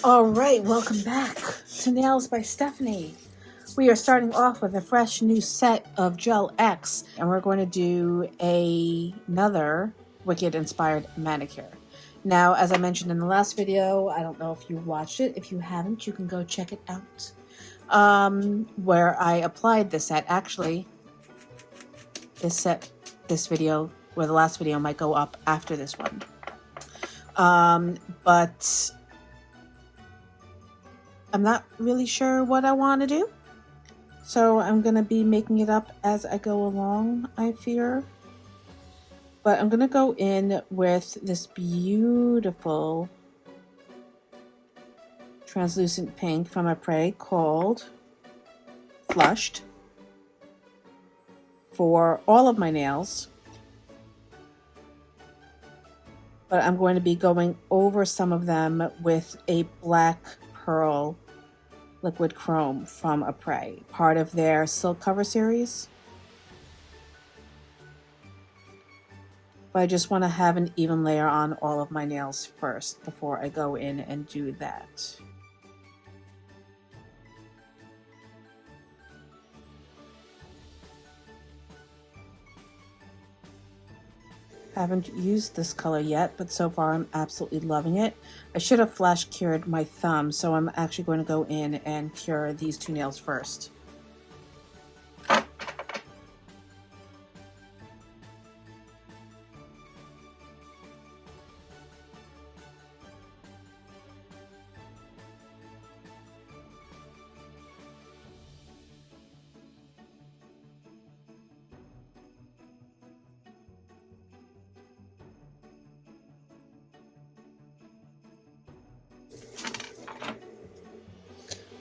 All right, welcome back to Nails by Stephanie. We are starting off with a fresh new set of Gel X, and we're going to do another Wicked inspired manicure. Now, as I mentioned in the last video, I don't know if you watched it. If you haven't, you can go check it out. Where I applied this set. Actually, this video, or the last video, might go up after this one. But I'm not really sure what I want to do. So I'm going to be making it up as I go along, I fear. But I'm going to go in with this beautiful translucent pink from Aprés called Flushed for all of my nails. But I'm going to be going over some of them with a black pearl liquid chrome from Aprés, part of their silk cover series. But I just want to have an even layer on all of my nails first before I go in and do that. Haven't used this color yet, but so far I'm absolutely loving it. I should have flash cured my thumb, so I'm actually going to go in and cure these two nails first.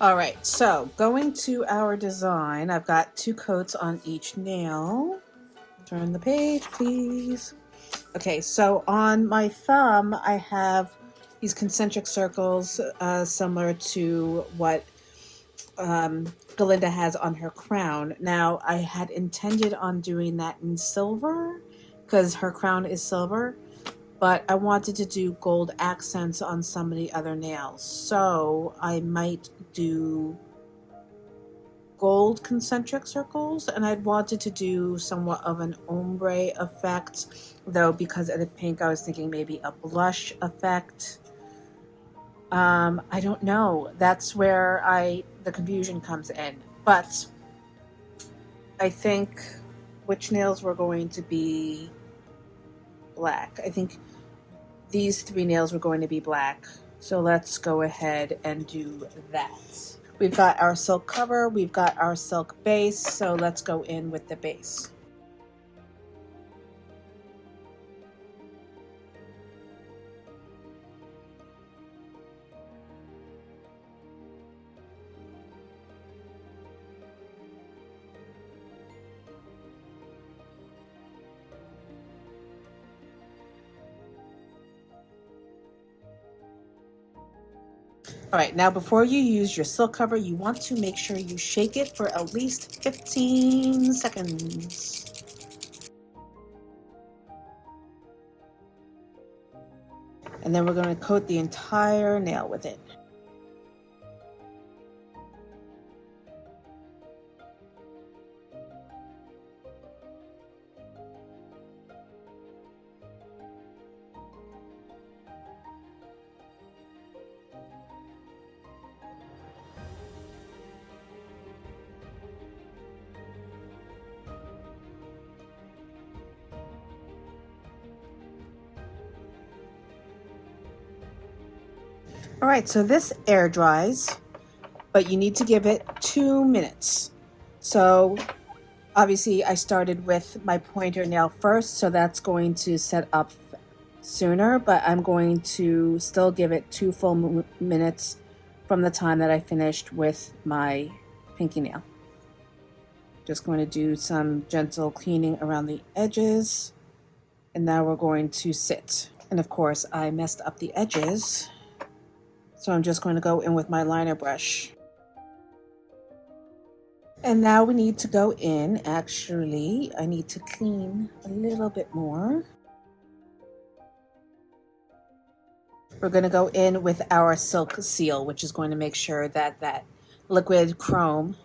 All right, so going to our design, I've got 2 coats on each nail. Turn the page, please. Okay, so on my thumb, I have these concentric circles similar to what Galinda has on her crown. Now, I had intended on doing that in silver because her crown is silver, but I wanted to do gold accents on some of the other nails. So I might do gold concentric circles, and I'd wanted to do somewhat of an ombre effect, though because of the pink I was thinking maybe a blush effect. I don't know. That's where the confusion comes in. But I think which nails were going to be black. I think these 3 nails were going to be black. So let's go ahead and do that. We've got our silk cover, we've got our silk base, so let's go in with the base. All right, now before you use your silk cover, you want to make sure you shake it for at least 15 seconds. And then we're going to coat the entire nail with it. All right, so this air dries, but you need to give it 2 minutes. So obviously I started with my pointer nail first, so that's going to set up sooner, but I'm going to still give it 2 full minutes from the time that I finished with my pinky nail. Just going to do some gentle cleaning around the edges, and now we're going to sit. And of course I messed up the edges, so I'm just going to go in with my liner brush. And now we need to go in. Actually, I need to clean a little bit more. We're going to go in with our silk seal, which is going to make sure that that liquid chrome,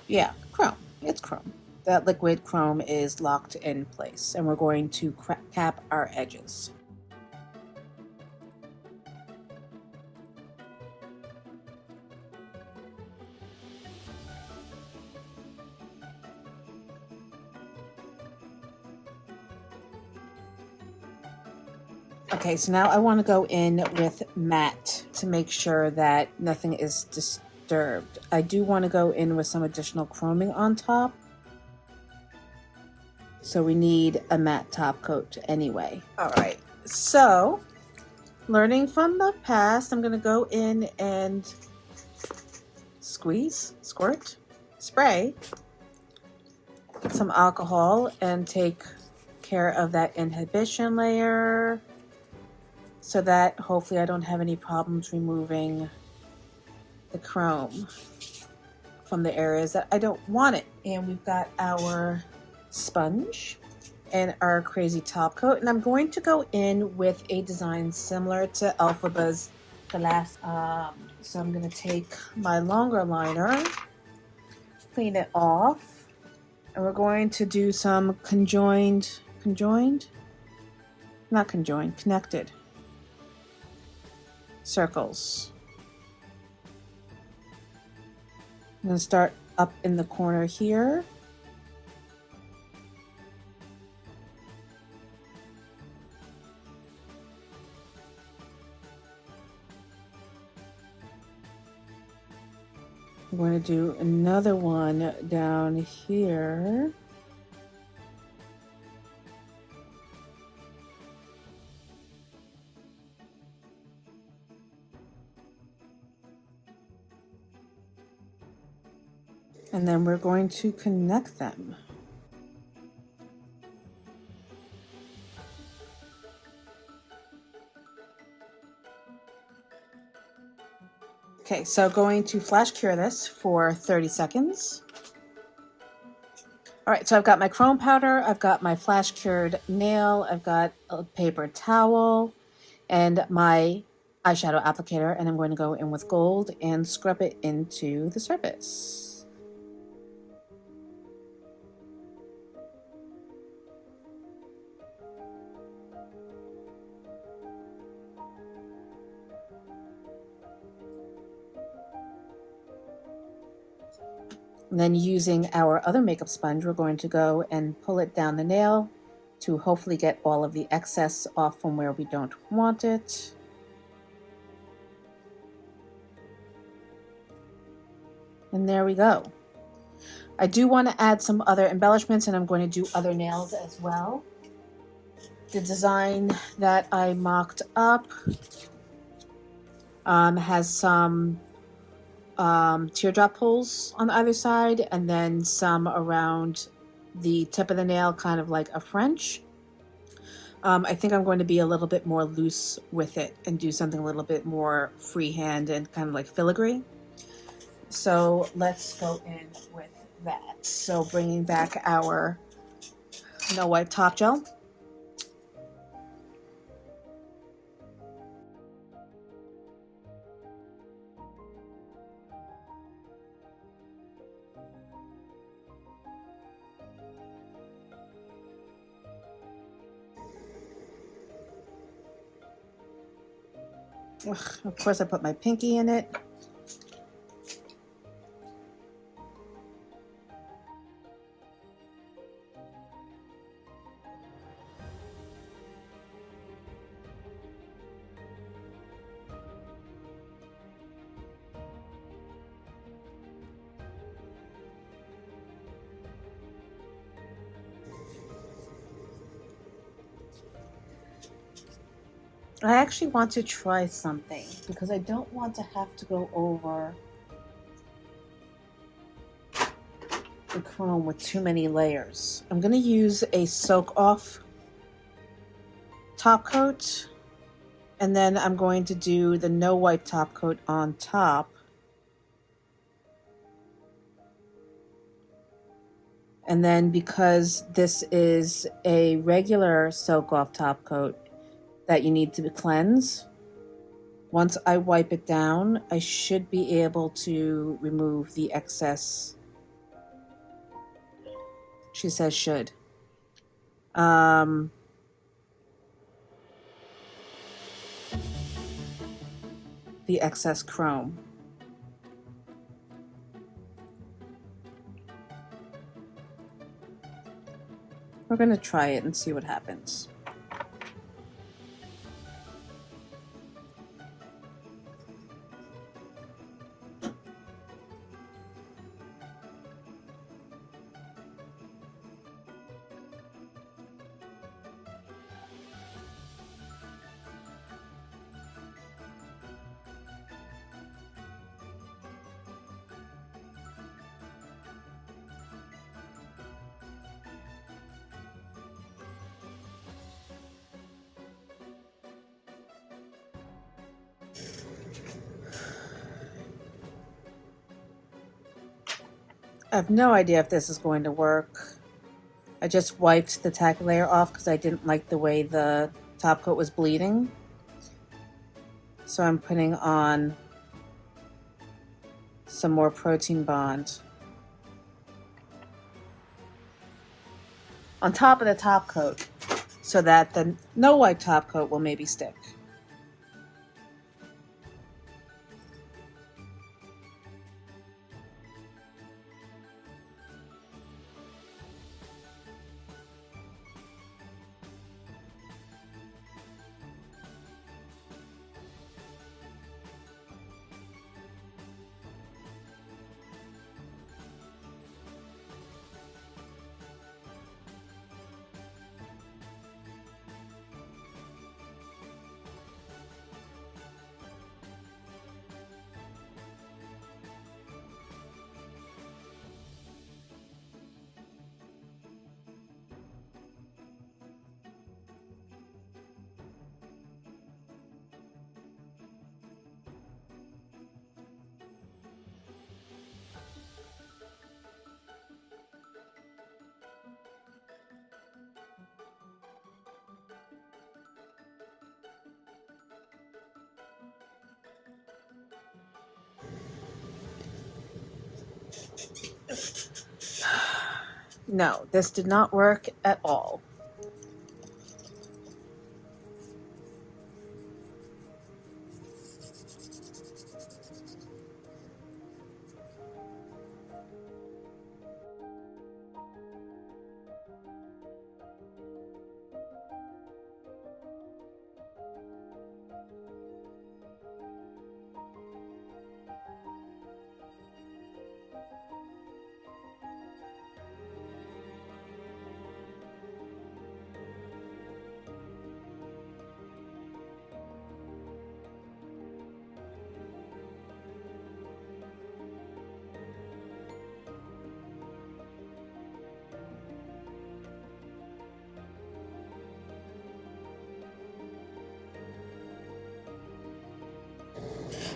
yeah, chrome, it's chrome. That liquid chrome is locked in place, and we're going to cap our edges. Okay, so now I want to go in with matte to make sure that nothing is disturbed. I do want to go in with some additional chroming on top. So we need a matte top coat anyway. All right, so learning from the past, I'm going to go in and squirt, spray, get some alcohol and take care of that inhibition layer, so that hopefully I don't have any problems removing the chrome from the areas that I don't want it. And we've got our sponge and our crazy top coat. And I'm going to go in with a design similar to Elphaba's glass. So I'm going to take my longer liner, clean it off, and we're going to do some connected circles. I'm going to start up in the corner here. I'm going to do another one down here. And then we're going to connect them. Okay, so going to flash cure this for 30 seconds. All right, so I've got my chrome powder, I've got my flash cured nail, I've got a paper towel, and my eyeshadow applicator, and I'm going to go in with gold and scrub it into the surface. And then using our other makeup sponge, we're going to go and pull it down the nail to hopefully get all of the excess off from where we don't want it. And there we go. I do want to add some other embellishments, and I'm going to do other nails as well. The design that I mocked up has some teardrop holes on either side, and then some around the tip of the nail, kind of like a French. I think I'm going to be a little bit more loose with it and do something a little bit more freehand and kind of like filigree. So let's go in with that. So bringing back our No Wipe Top Gel. Ugh, of course I put my pinky in it. I actually want to try something because I don't want to have to go over the chrome with too many layers. I'm going to use a soak off top coat, and then I'm going to do the no wipe top coat on top. And then because this is a regular soak off top coat, that you need to cleanse. Once I wipe it down, I should be able to remove the excess. She says should. The excess chrome. We're going to try it and see what happens. I have no idea if this is going to work. I just wiped the tack layer off because I didn't like the way the top coat was bleeding. So I'm putting on some more protein bond on top of the top coat so that the no wipe top coat will maybe stick. No, this did not work at all.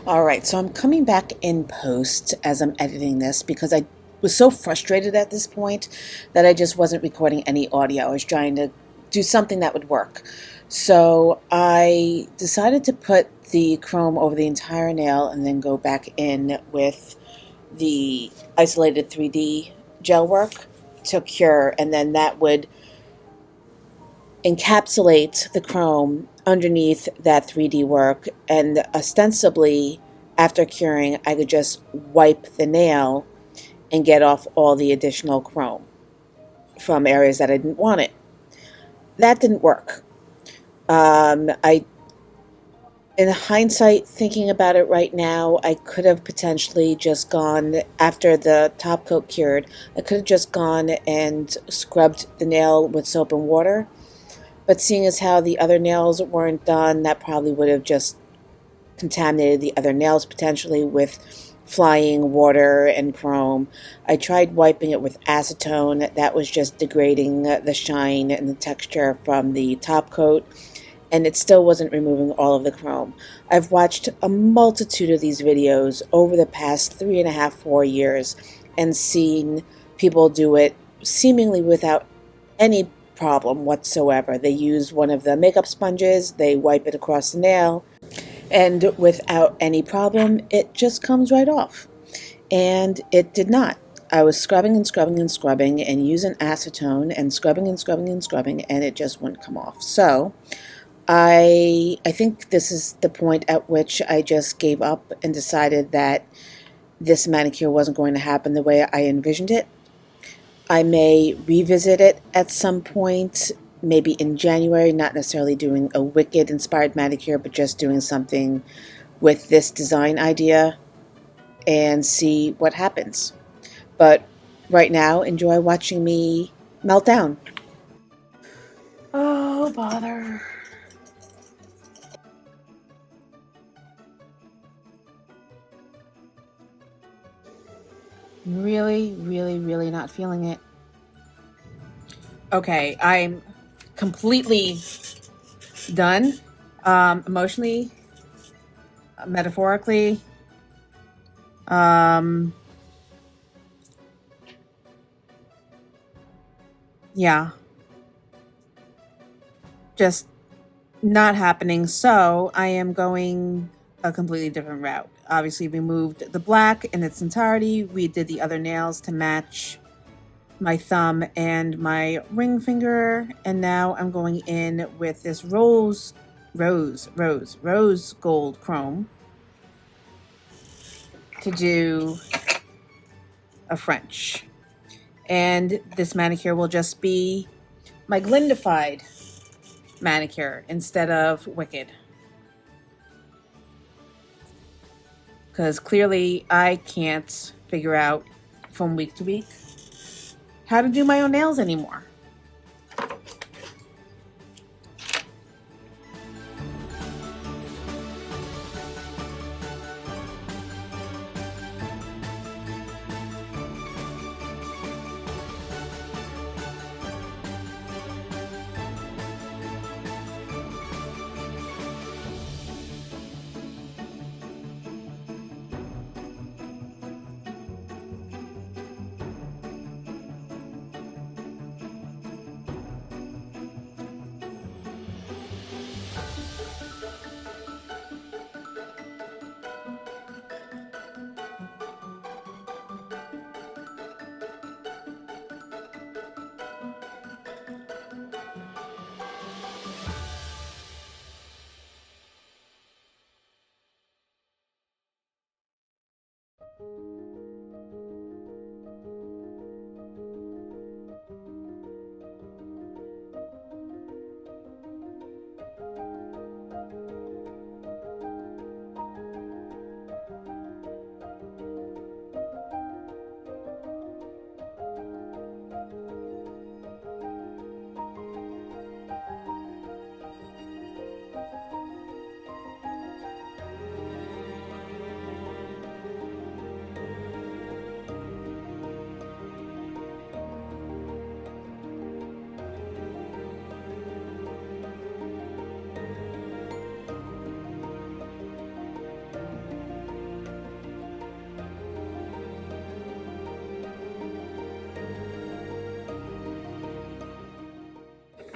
All right, so I'm coming back in post as I'm editing this because I was so frustrated at this point that I just wasn't recording any audio. I was trying to do something that would work. So I decided to put the chrome over the entire nail and then go back in with the isolated 3D gel work to cure, and then that would encapsulate the chrome underneath that 3D work, and ostensibly after curing I could just wipe the nail and get off all the additional chrome from areas that I didn't want it. That didn't work. In hindsight, thinking about it right now, I could have potentially just gone, after the top coat cured, I could have just gone and scrubbed the nail with soap and water. But seeing as how the other nails weren't done, that probably would have just contaminated the other nails potentially with flying water and chrome. I tried wiping it with acetone. That was just degrading the shine and the texture from the top coat, and it still wasn't removing all of the chrome. I've watched a multitude of these videos over the past 3.5, 4 years and seen people do it seemingly without any problem whatsoever. They use one of the makeup sponges, they wipe it across the nail, and without any problem, it just comes right off. And it did not. I was scrubbing and scrubbing and scrubbing and using acetone and scrubbing and scrubbing and scrubbing, and it just wouldn't come off. So I think this is the point at which I just gave up and decided that this manicure wasn't going to happen the way I envisioned it. I may revisit it at some point, maybe in January, not necessarily doing a Wicked inspired manicure, but just doing something with this design idea and see what happens. But right now, enjoy watching me melt down. Oh, bother. Really, really, really not feeling it. Okay, I'm completely done, emotionally, metaphorically. Yeah, just not happening. So I am going a completely different route. Obviously, we moved the black in its entirety. We did the other nails to match my thumb and my ring finger, and now I'm going in with this rose gold chrome to do a French. And this manicure will just be my Galinda manicure instead of Wicked, because clearly I can't figure out from week to week how to do my own nails anymore.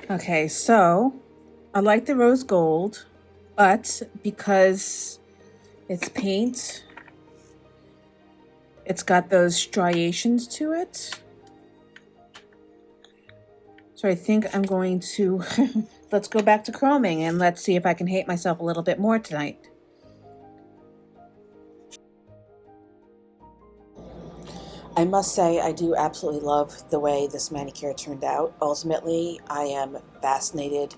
Okay, so I like the rose gold, but because it's paint, it's got those striations to it. So I think I'm going to, let's go back to chroming and let's see if I can hate myself a little bit more tonight. I must say, I do absolutely love the way this manicure turned out. Ultimately, I am fascinated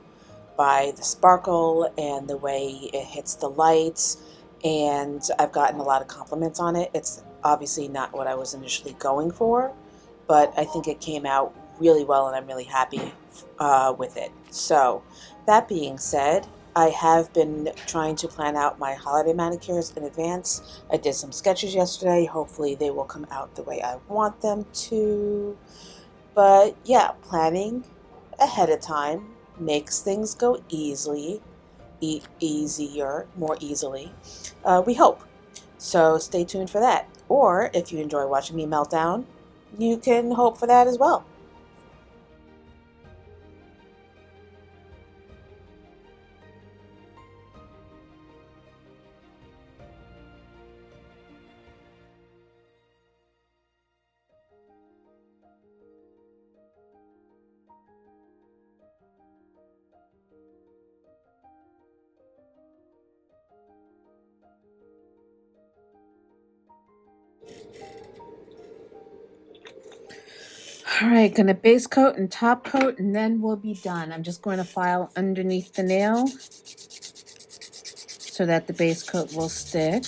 by the sparkle and the way it hits the lights, and I've gotten a lot of compliments on it. It's obviously not what I was initially going for, but I think it came out really well and I'm really happy with it. So that being said, I have been trying to plan out my holiday manicures in advance. I did some sketches yesterday. Hopefully they will come out the way I want them to. But yeah, planning ahead of time makes things go more easily. We hope. So stay tuned for that. Or if you enjoy watching me melt down, you can hope for that as well. All right, gonna base coat and top coat, and then we'll be done. I'm just going to file underneath the nail so that the base coat will stick.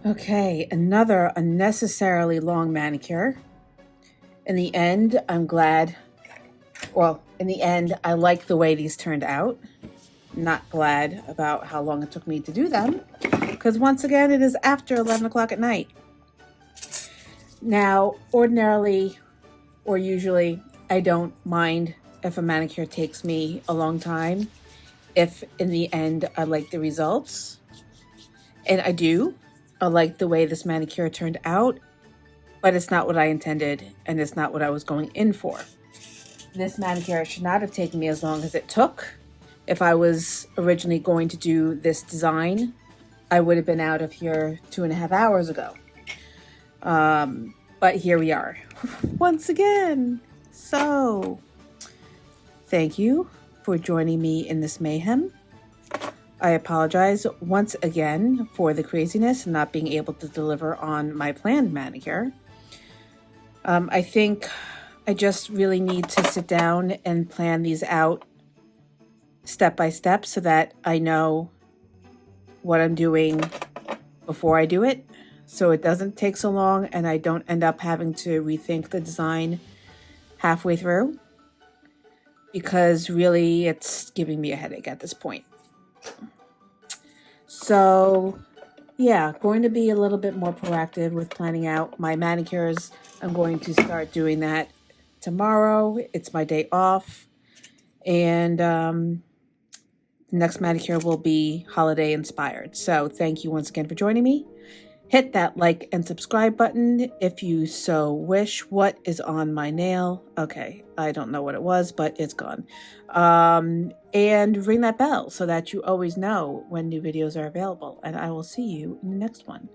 Okay, another unnecessarily long manicure. In the end, I'm glad, well, in the end, I like the way these turned out. Not glad about how long it took me to do them, because once again, it is after 11 o'clock at night. Now, ordinarily, or usually, I don't mind if a manicure takes me a long time, if in the end, I like the results. And I do. I like the way this manicure turned out, but it's not what I intended, and it's not what I was going in for. This manicure should not have taken me as long as it took. If I was originally going to do this design, I would have been out of here 2.5 hours ago. But here we are once again. So thank you for joining me in this mayhem. I apologize once again for the craziness and not being able to deliver on my planned manicure. I think I just really need to sit down and plan these out step by step so that I know what I'm doing before I do it, so it doesn't take so long and I don't end up having to rethink the design halfway through, because really it's giving me a headache at this point. So yeah, going to be a little bit more proactive with planning out my manicures. I'm going to start doing that tomorrow. It's my day off, and the next manicure will be holiday inspired. So thank you once again for joining me. Hit that like and subscribe button if you so wish. What is on my nail? Okay, I don't know what it was, but it's gone. And ring that bell so that you always know when new videos are available. And I will see you in the next one.